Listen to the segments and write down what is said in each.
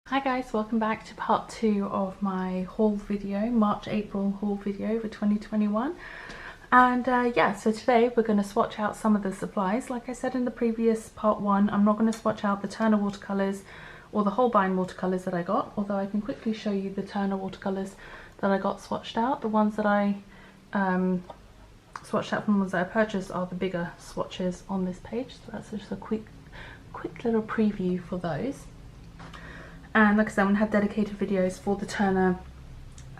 Hi guys, welcome back to part 2 of my haul video, March-April haul video for 2021. And yeah, so today we're going to swatch out some of the supplies. Like I said in the previous part 1, I'm not going to swatch out the Turner watercolours or the Holbein watercolours that I got, although I can quickly show you the Turner watercolours that I got swatched out. The ones that I swatched out from the ones that I purchased are the bigger swatches on this page, so that's just a quick little preview for those. And like I said, I'm going to have dedicated videos for the Turner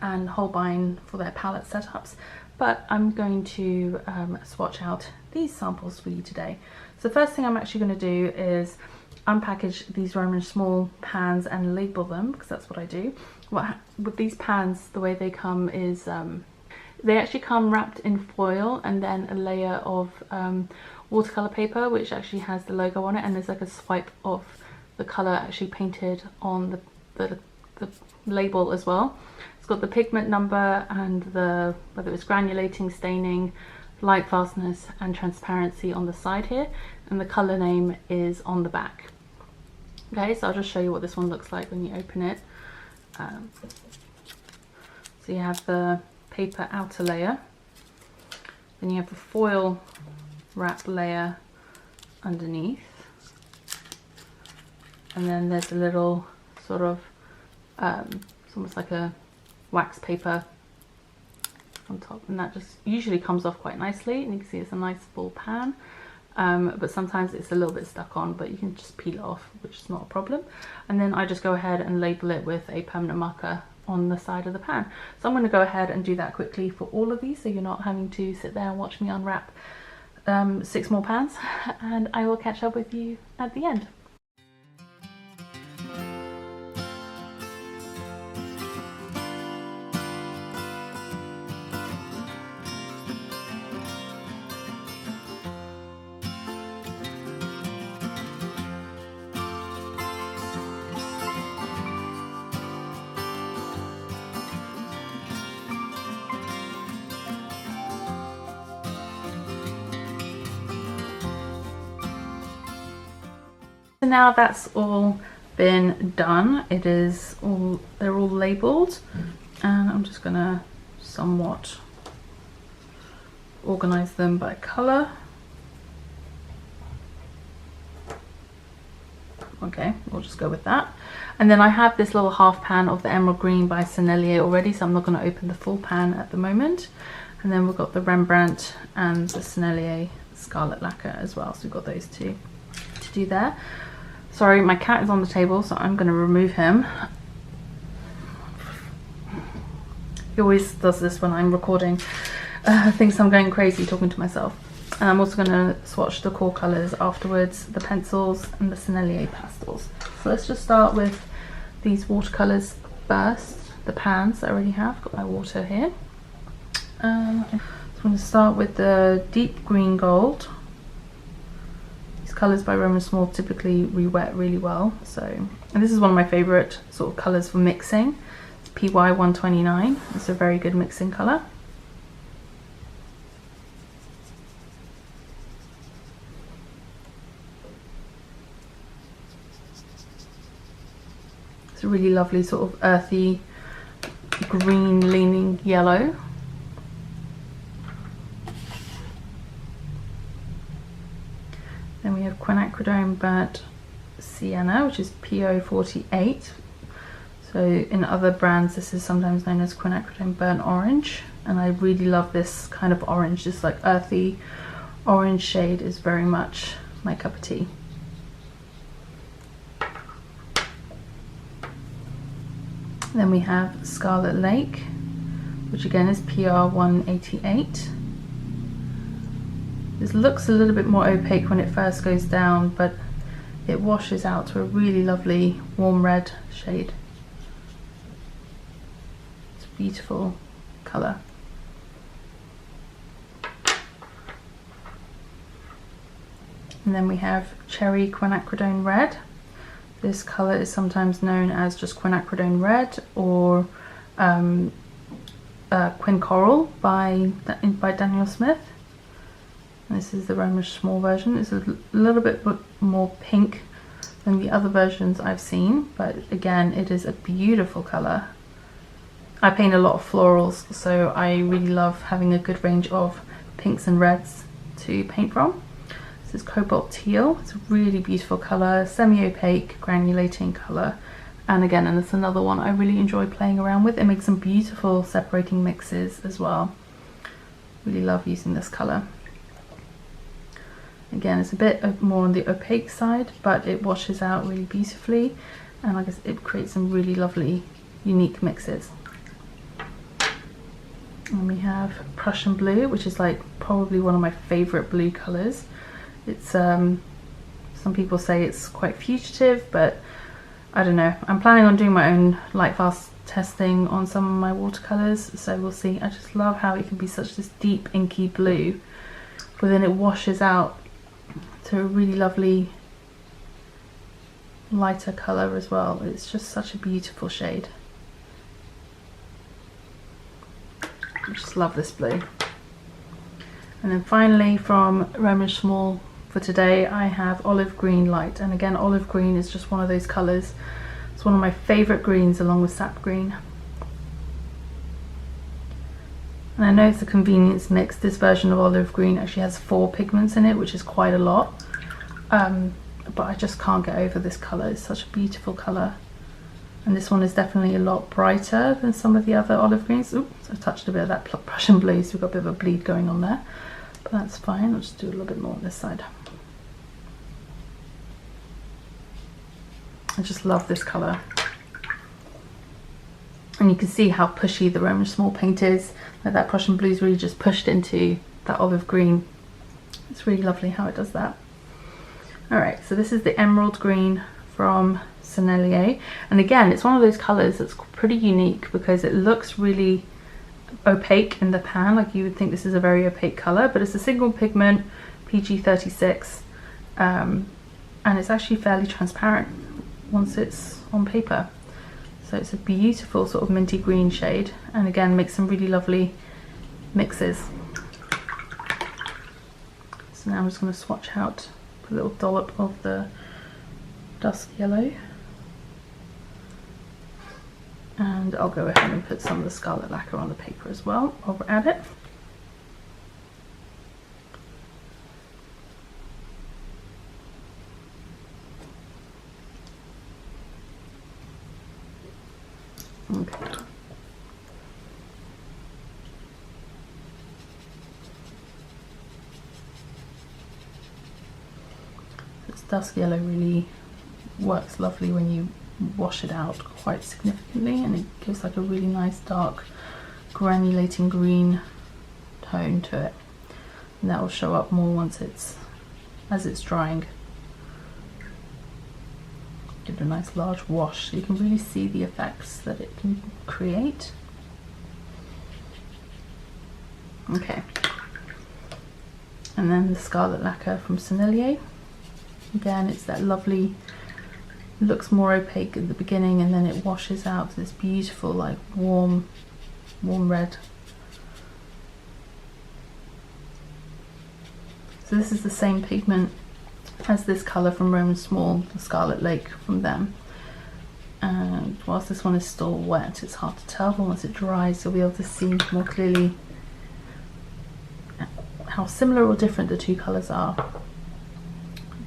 and Holbein for their palette setups. But I'm going to swatch out these samples for you today. So the first thing I'm actually going to do is unpackage these Roman small pans and label them, because that's what I do. With these pans, the way they come is they actually come wrapped in foil and then a layer of watercolor paper, which actually has the logo on it, and there's like a swipe of the colour actually painted on the label as well. It's got the pigment number and the whether it's granulating, staining, light fastness and transparency on the side here, and the colour name is on the back. Okay, so I'll just show you what this one looks like when you open it. So you have the paper outer layer, then you have the foil wrap layer underneath, and then there's a little sort of it's almost like a wax paper on top, and that just usually comes off quite nicely, and you can see it's a nice full pan, but sometimes it's a little bit stuck on, but you can just peel it off, which is not a problem. And then I just go ahead and label it with a permanent marker on the side of the pan. So I'm going to go ahead and do that quickly for all of these, so you're not having to sit there and watch me unwrap 6 more pans, and I will catch up with you at the end. So now that's all been done, they're all labelled, and I'm just gonna somewhat organise them by colour. Okay, we'll just go with that. And then I have this little half pan of the Emerald Green by Sennelier already, so I'm not going to open the full pan at the moment. And then we've got the Rembrandt and the Sennelier Scarlet Lacquer as well, so we've got those two to do there. Sorry, my cat is on the table, so I'm going to remove him. He always does this when I'm recording. Thinks I'm going crazy talking to myself. And I'm also going to swatch the core colours afterwards, the pencils and the Sennelier pastels. So let's just start with these watercolours first, the pans I already have. Got my water here. So I'm going to start with the deep green gold. Colours by Roman Small typically re-wet really well, so, and this is one of my favourite sort of colours for mixing. It's PY 129. It's a very good mixing colour. It's a really lovely sort of earthy green leaning yellow. Then we have Quinacridone Burnt Sienna, which is PO 48. So in other brands this is sometimes known as Quinacridone Burnt Orange, and I really love this kind of orange. This like earthy orange shade is very much my cup of tea. Then we have Scarlet Lake, which again is PR 188. This looks a little bit more opaque when it first goes down, but it washes out to a really lovely warm red shade. It's a beautiful colour. And then we have Cherry Quinacridone Red. This colour is sometimes known as just Quinacridone Red or Quin Coral by Daniel Smith. This is the Romish small version. It's a little bit more pink than the other versions I've seen, but again, it is a beautiful colour. I paint a lot of florals, so I really love having a good range of pinks and reds to paint from. This is Cobalt Teal. It's a really beautiful colour, semi-opaque, granulating colour. And again, and it's another one I really enjoy playing around with. It makes some beautiful separating mixes as well. Really love using this colour. Again, it's a bit more on the opaque side, but it washes out really beautifully. And I guess it creates some really lovely, unique mixes. And we have Prussian Blue, which is like probably one of my favourite blue colours. It's some people say it's quite fugitive, but I don't know. I'm planning on doing my own light fast testing on some of my watercolours, so we'll see. I just love how it can be such this deep inky blue, but then it washes out to a really lovely lighter colour as well. It's just such a beautiful shade. I just love this blue. And then finally from Roman Small for today, I have Olive Green Light. And again, olive green is just one of those colours. It's one of my favourite greens along with sap green. And I know it's a convenience mix. This version of olive green actually has 4 pigments in it, which is quite a lot. But I just can't get over this colour. It's such a beautiful colour. And this one is definitely a lot brighter than some of the other olive greens. Oops, I touched a bit of that Prussian blue, so we've got a bit of a bleed going on there. But that's fine, I'll just do a little bit more on this side. I just love this colour. And you can see how pushy the Roman Small paint is. Like that Prussian blue's really just pushed into that olive green. It's really lovely how it does that. Alright, so this is the Emerald Green from Sennelier, and again, it's one of those colours that's pretty unique because it looks really opaque in the pan. Like you would think this is a very opaque colour, but it's a single pigment, PG36, and it's actually fairly transparent once it's on paper. So it's a beautiful sort of minty green shade, and again makes some really lovely mixes. So now I'm just going to swatch out a little dollop of the dusk yellow, and I'll go ahead and put some of the scarlet lacquer on the paper as well while we're at it. Okay. This dusk yellow really works lovely when you wash it out quite significantly, and it gives like a really nice dark granulating green tone to it, and that will show up more once as it's drying. Give it a nice large wash so you can really see the effects that it can create. Okay, and then the scarlet lacquer from Sennelier. Again, it's that lovely, it looks more opaque at the beginning and then it washes out to this beautiful like warm red. So this is the same pigment as this colour from Roman Small, the Scarlet Lake from them. And whilst this one is still wet, it's hard to tell, but once it dries you'll be able to see more clearly how similar or different the two colours are.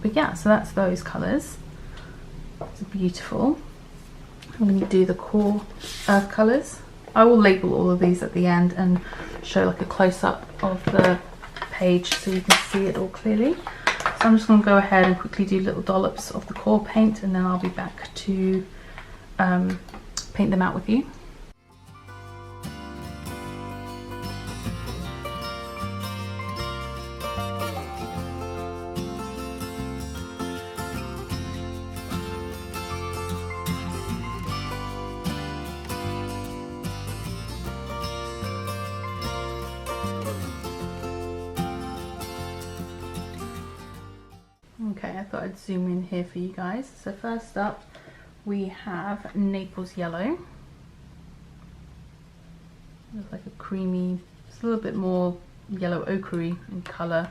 But yeah, so that's those colours. It's beautiful. I'm going to do the core earth colours. I will label all of these at the end and show like a close-up of the page so you can see it all clearly. So I'm just going to go ahead and quickly do little dollops of the core paint, and then I'll be back to paint them out with you. Okay, I thought I'd zoom in here for you guys. So first up we have Naples Yellow. It's like a creamy, it's a little bit more yellow ochre in colour.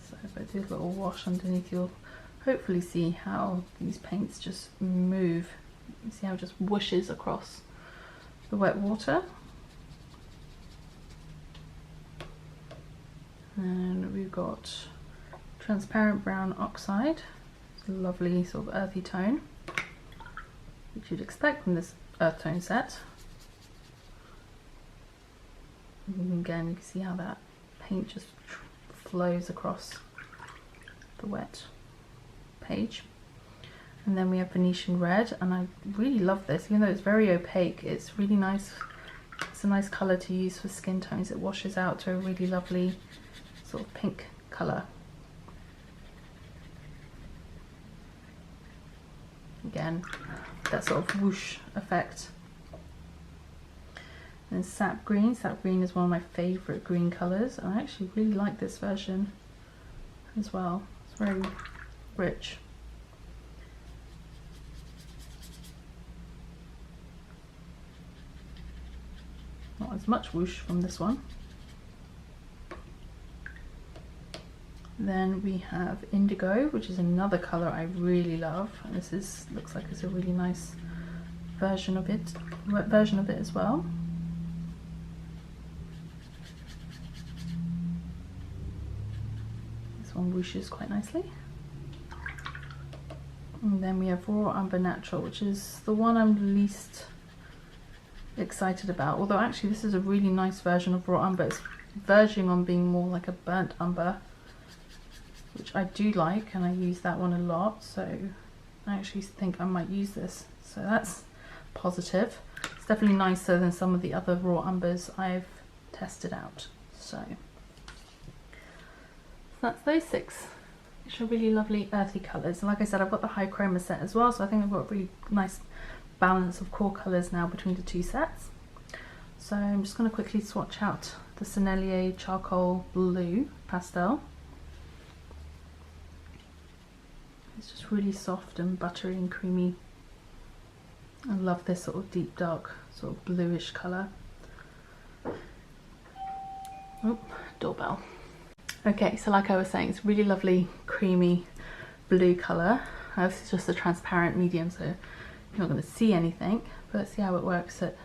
So If I do a little wash underneath, you'll hopefully see how these paints just move. You see how it just whooshes across the wet water. And we've got transparent brown oxide. It's a lovely sort of earthy tone, which you'd expect from this earth tone set. And again, you can see how that paint just flows across the wet page. And then we have Venetian red, and I really love this, even though it's very opaque. It's really nice. It's a nice colour to use for skin tones. It washes out to a really lovely sort of pink colour. Again, that sort of whoosh effect. And sap green. Sap green is one of my favourite green colours, and I actually really like this version as well. It's very rich. Not as much whoosh from this one. Then we have indigo, which is another colour I really love, and this is looks like it's a really nice version of it, wet version of it as well. This one whooshes quite nicely. And then we have raw umber natural, which is the one I'm least excited about, although actually this is a really nice version of raw umber. It's verging on being more like a burnt umber, which I do like, and I use that one a lot, so I actually think I might use this, so that's positive. It's definitely nicer than some of the other raw umbers I've tested out. So that's those 6, which are really lovely earthy colours. And like I said, I've got the high chroma set as well, so I think I've got a really nice balance of core colours now between the 2 sets. So I'm just going to quickly swatch out the Sennelier charcoal blue pastel. It's just really soft and buttery and creamy. I love this sort of deep dark sort of bluish colour. Oh, doorbell. Okay, so like I was saying, it's really lovely creamy blue colour. This is just a transparent medium, so you're not going to see anything, but let's see how it works at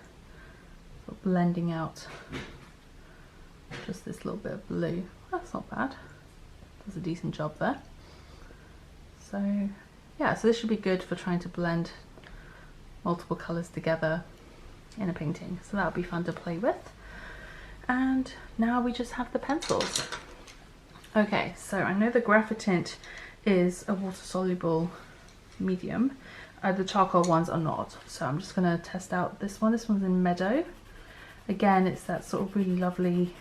sort of blending out just this little bit of blue. That's not bad. Does a decent job there. So yeah, so this should be good for trying to blend multiple colours together in a painting. So that'll be fun to play with. And now we just have the pencils. Okay, so I know the Graphitint is a water-soluble medium. The charcoal ones are not. So I'm just going to test out this one. This one's in Meadow. Again, it's that sort of really lovely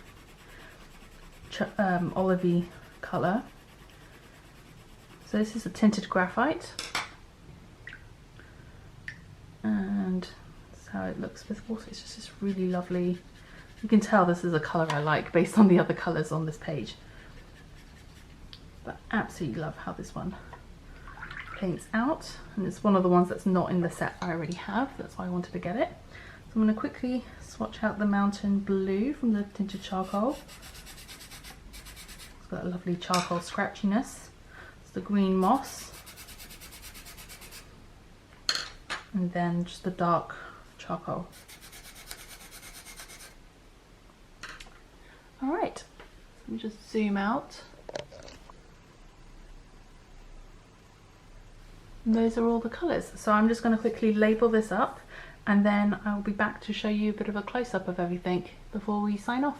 olivey colour. So this is a tinted graphite, and that's how it looks with water. It's just this really lovely, you can tell this is a colour I like based on the other colours on this page. But absolutely love how this one paints out, and it's one of the ones that's not in the set I already have, that's why I wanted to get it. So I'm going to quickly swatch out the Mountain Blue from the tinted charcoal. It's got a lovely charcoal scratchiness. The green moss, and then just the dark charcoal. Alright, let me just zoom out. And those are all the colours. So I'm just going to quickly label this up, and then I'll be back to show you a bit of a close-up of everything before we sign off.